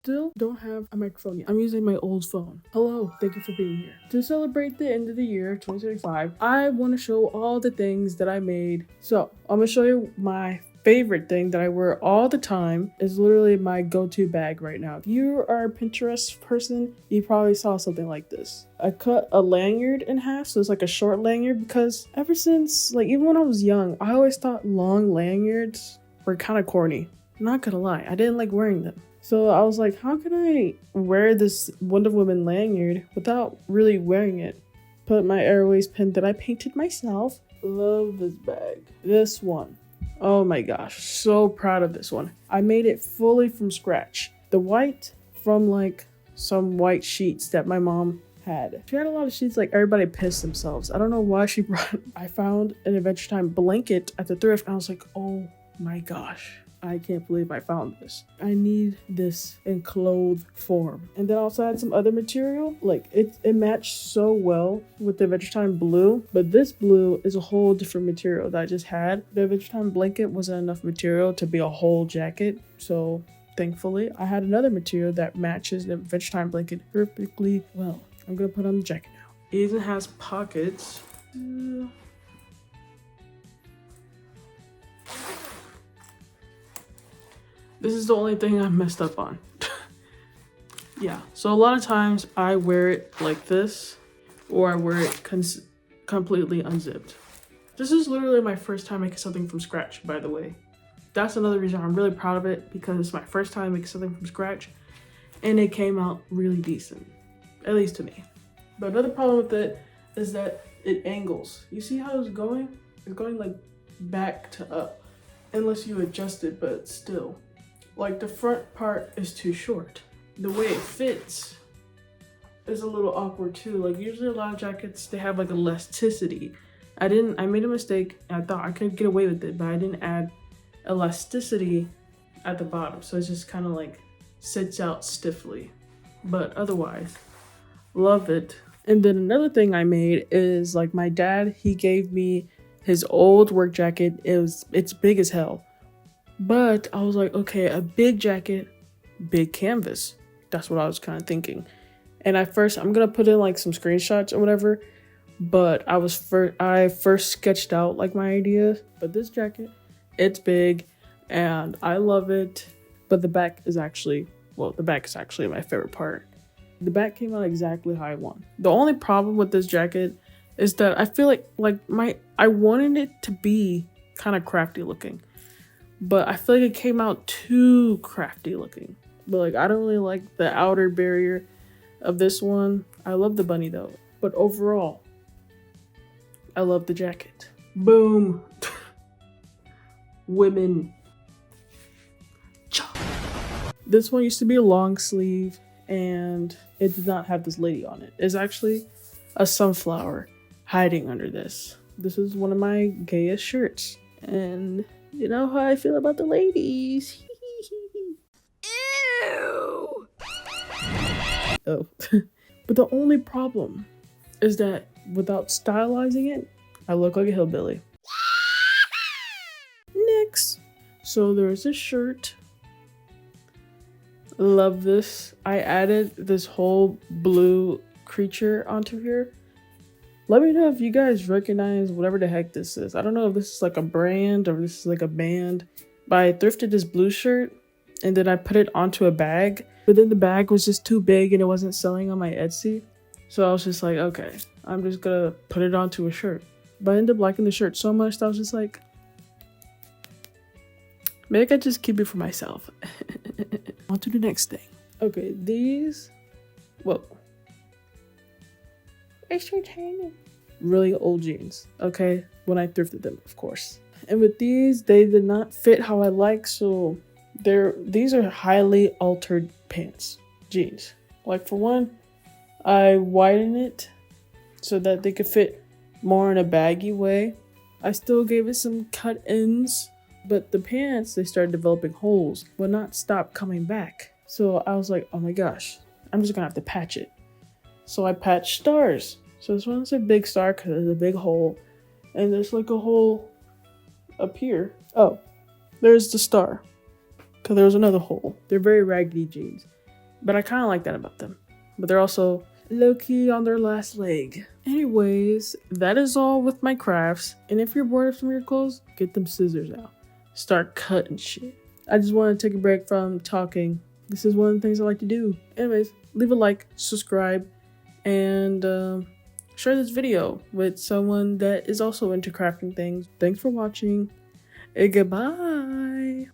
Still don't have a microphone yet. I'm using my old phone. Hello, thank you for being here. To celebrate the end of the year, 2025, I want to show all the things that I made. So I'm gonna show you my favorite thing that I wear all the time. Is literally my go-to bag right now. If you are a Pinterest person, you probably saw something like this. I cut a lanyard in half, so it's like a short lanyard, because ever since, like, even when I was young, I always thought long lanyards were kind of corny. Not gonna lie, I didn't like wearing them. So I was like, how can I wear this Wonder Woman lanyard without really wearing it? Put my Airways pin that I painted myself. Love this bag. This one. Oh my gosh, so proud of this one. I made it fully from scratch. The white from like some white sheets that my mom had. She had a lot of sheets, like everybody pissed themselves. I don't know why she brought. I found an Adventure Time blanket at the thrift and I was like, oh my gosh. I can't believe I found this. I need this in clothes form. And then I also had some other material. Like it matched so well with the Adventure Time blue, but this blue is a whole different material that I just had. The Adventure Time blanket wasn't enough material to be a whole jacket. So thankfully I had another material that matches the Adventure Time blanket perfectly well. I'm gonna put on the jacket now. It even has pockets. This is the only thing I messed up on. Yeah, so a lot of times I wear it like this, or I wear it completely unzipped. This is literally my first time making something from scratch, by the way. That's another reason I'm really proud of it, because it's my first time making something from scratch, and it came out really decent, at least to me. But another problem with it is that it angles. You see how it's going? It's going like back to up, unless you adjust it, but still. Like the front part is too short. The way it fits is a little awkward too. Like usually a lot of jackets, they have like elasticity. I made a mistake. I thought I could get away with it, but I didn't add elasticity at the bottom. So it just kind of like sits out stiffly. But otherwise, love it. And then another thing I made is like my dad, he gave me his old work jacket. It's big as hell. But I was like, okay, a big jacket, big canvas. That's what I was kind of thinking. And I'm gonna put in like some screenshots or whatever. But I first sketched out like my idea. But this jacket, it's big and I love it. But the back is actually my favorite part. The back came out exactly how I want. The only problem with this jacket is that I feel like I wanted it to be kind of crafty looking. But I feel like it came out too crafty looking. But like, I don't really like the outer barrier of this one. I love the bunny though. But overall, I love the jacket. Boom. Women. This one used to be a long sleeve and it did not have this lady on it. It's actually a sunflower hiding under this. This is one of my gayest shirts. And you know how I feel about the ladies. Ew. Oh. But the only problem is that without stylizing it, I look like a hillbilly. Next. So there's this shirt. Love this. I added this whole blue creature onto here. Let me know if you guys recognize whatever the heck this is. I don't know if this is like a brand or this is like a band. But I thrifted this blue shirt and then I put it onto a bag. But then the bag was just too big and it wasn't selling on my Etsy. So I was just like, okay, I'm just gonna put it onto a shirt. But I ended up liking the shirt so much that I was just like, maybe I could just keep it for myself. On to the next thing. Okay, these, whoa. It's so tiny. Really old jeans, okay? When I thrifted them, of course. And with these, they did not fit how I like, so these are highly altered pants, jeans. Like for one, I widened it so that they could fit more in a baggy way. I still gave it some cut ends, but the pants, they started developing holes, but not stop coming back. So I was like, oh my gosh, I'm just gonna have to patch it. So I patched stars. So this one's a big star because there's a big hole. And there's like a hole up here. Oh, there's the star. Because there was another hole. They're very raggedy jeans. But I kind of like that about them. But they're also low-key on their last leg. Anyways, that is all with my crafts. And if you're bored of some of your clothes, get them scissors out. Start cutting shit. I just want to take a break from talking. This is one of the things I like to do. Anyways, leave a like, subscribe, and share this video with someone that is also into crafting things. Thanks for watching, and goodbye.